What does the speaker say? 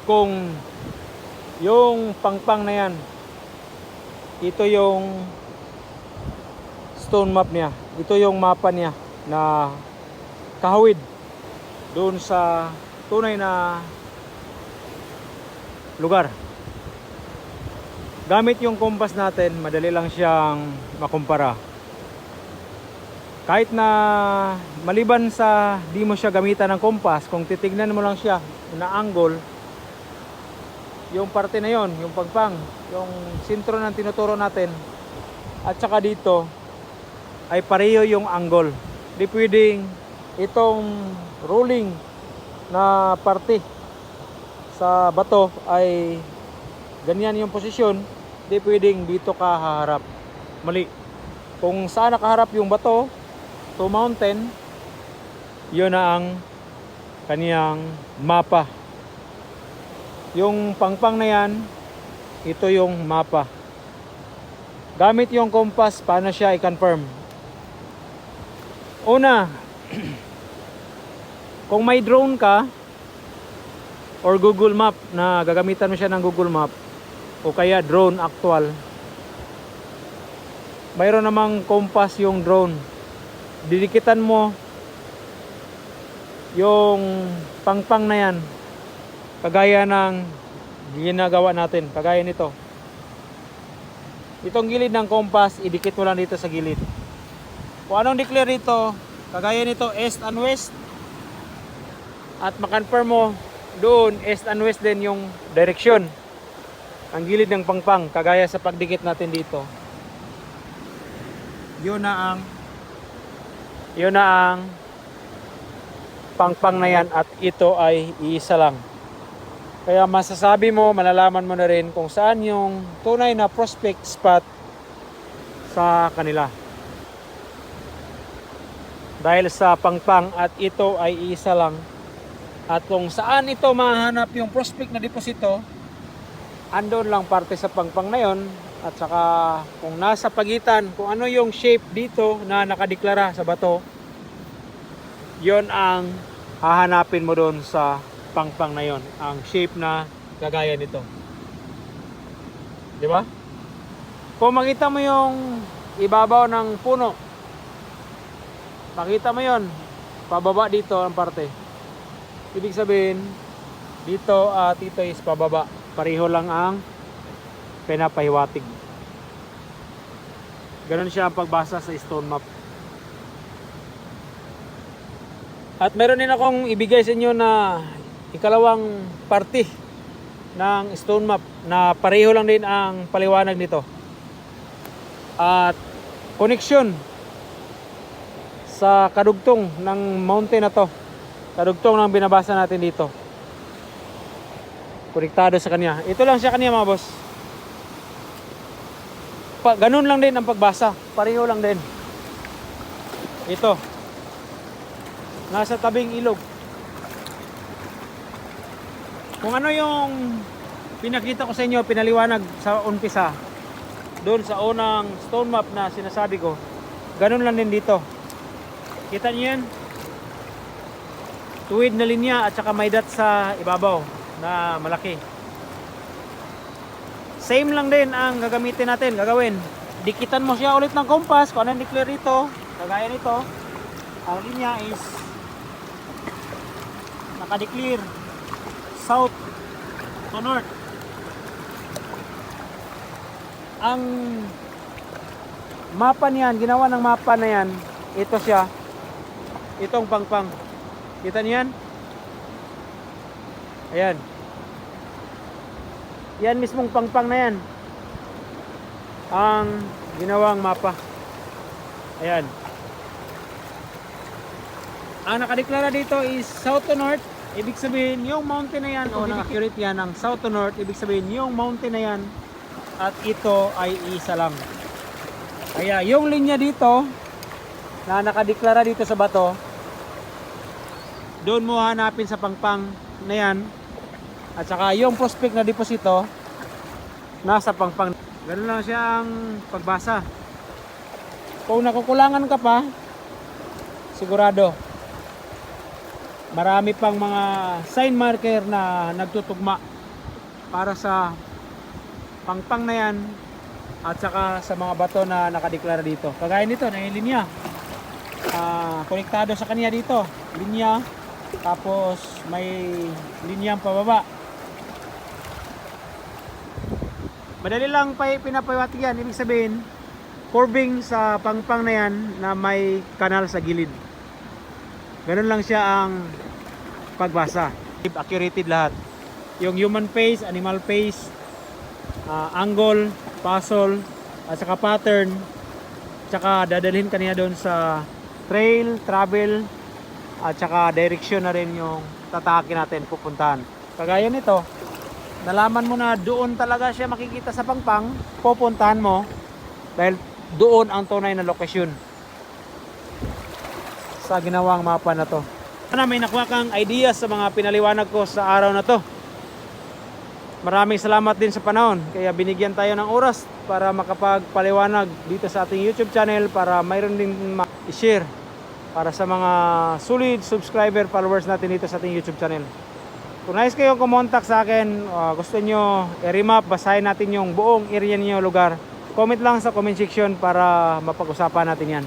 kung yung pangpang na yan, ito yung stone map niya, ito yung mapa niya na kahawid doon sa tunay na lugar. Gamit yung compass natin, madali lang siyang makumpara. Kahit na maliban sa di mo siya gamitan ng compass, kung titignan mo lang siya na angle, yung parte na yon, yung pagpang, yung sentro ng tinuturo natin, at saka dito ay pareho yung angle. Di pwedeng itong rolling na parte sa bato ay ganyan yung posisyon, di pwedeng dito ka haharap. Mali. Kung saan nakaharap yung bato to mountain, yun na ang kaniyang mapa. Yung pangpang na yan, ito yung mapa. Gamit yung compass, paano siya i-confirm? Una, kung may drone ka or Google Map, na gagamitan mo siya ng Google Map o kaya drone actual, mayroon namang compass yung drone. Didikitan mo yung pangpang na yan, kagaya ng ginagawa natin, kagaya nito. Itong gilid ng compass, idikit mo lang dito sa gilid. Kung anong declare dito, kagaya nito, east and west, at makonfirm mo doon, east and west din yung direksyon, ang gilid ng pangpang, kagaya sa pagdikit natin dito. Yun na ang pangpang na yan, at ito ay iisa lang. Kaya masasabi mo, malalaman mo na rin kung saan yung tunay na prospect spot sa kanila. Dahil sa pangpang, at ito ay isa lang. At kung saan ito mahanap yung prospect na deposito, andon lang parte sa pangpang na yon. At saka kung nasa pagitan, kung ano yung shape dito na nakadeklara sa bato, yon ang hahanapin mo doon sa pangpang na yon, ang shape na kagaya nito. Di ba? Kung makita mo yung ibabaw ng puno, makita mo yon, pababa dito ang parte. Ibig sabihin, dito at dito is pababa. Pareho lang ang pinapahiwatig. Ganun siya ang pagbasa sa stone map. At meron din akong ibigay sa inyo na ikalawang parte ng stone map na pareho lang din ang paliwanag nito. At connection sa kadugtong ng mountain na to, kadugtong ng binabasa natin dito, konektado sa kanya. Ito lang siya kanya, mga boss. Ganun lang din ang pagbasa, pareho lang din. Ito, nasa tabing ilog. Kung ano yung pinakita ko sa inyo, pinaliwanag sa umpisa, doon sa unang stone map na sinasabi ko, ganun lang din dito. Kita niyo yan? Tuwid na linya at saka may dot sa ibabaw na malaki. Same lang din ang gagamitin natin, gagawin. Dikitan mo siya ulit ng compass, kung anong declare dito, kagaya nito, ang linya is nakadeclare south to north. Ang mapa niyan, ginawa ng mapa na yan, ito siya, itong pangpang. Kita niyan? Ayan. Yan mismong pangpang na yan ang ginawang mapa. Ayan. Ang nakadeklara dito is south to north. Ibig sabihin yung mountain na yan, o naka-accurate yan ng south to north, ibig sabihin yung mountain na yan at ito ay isa lang. Kaya yung linya dito na nakadeklara dito sa bato, doon mo hanapin sa pangpang na yan. At saka yung prospect na deposito nasa pangpang. Ganun lang siya ang pagbasa. Kung nakukulangan ka pa, sigurado marami pang mga sign marker na nagtutugma para sa pangpang na yan at saka sa mga bato na nakadeklara dito. Kagaya nito, na yung linya. Konektado sa kanya dito. Linya, tapos may linyang pababa. Madali lang pinapawati yan. Ibig sabihin, curving sa pangpang na yan na may kanal sa gilid. Ganun lang siya ang pagbasa. Accurate lahat. Yung human face, animal face, angle, puzzle, at saka pattern, saka dadalhin kaniya doon sa trail, travel, at saka direction na rin yung tatahakin natin pupuntahan. Kagaya nito, nalaman mo na doon talaga siya makikita sa pangpang, pupuntahan mo dahil doon ang tunay na lokasyon sa ginawang mapa na to. Sana may nakuha kang ideas sa mga pinaliwanag ko sa araw na to. Maraming salamat din sa panahon, kaya binigyan tayo ng oras para makapagpaliwanag dito sa ating YouTube channel para mayroon din i-share para sa mga solid subscriber followers natin dito sa ating YouTube channel. Kung nais kayo kumontak sa akin, gusto nyo i-remap, basahin natin yung buong area niyo lugar, comment lang sa comment section para mapag-usapan natin yan.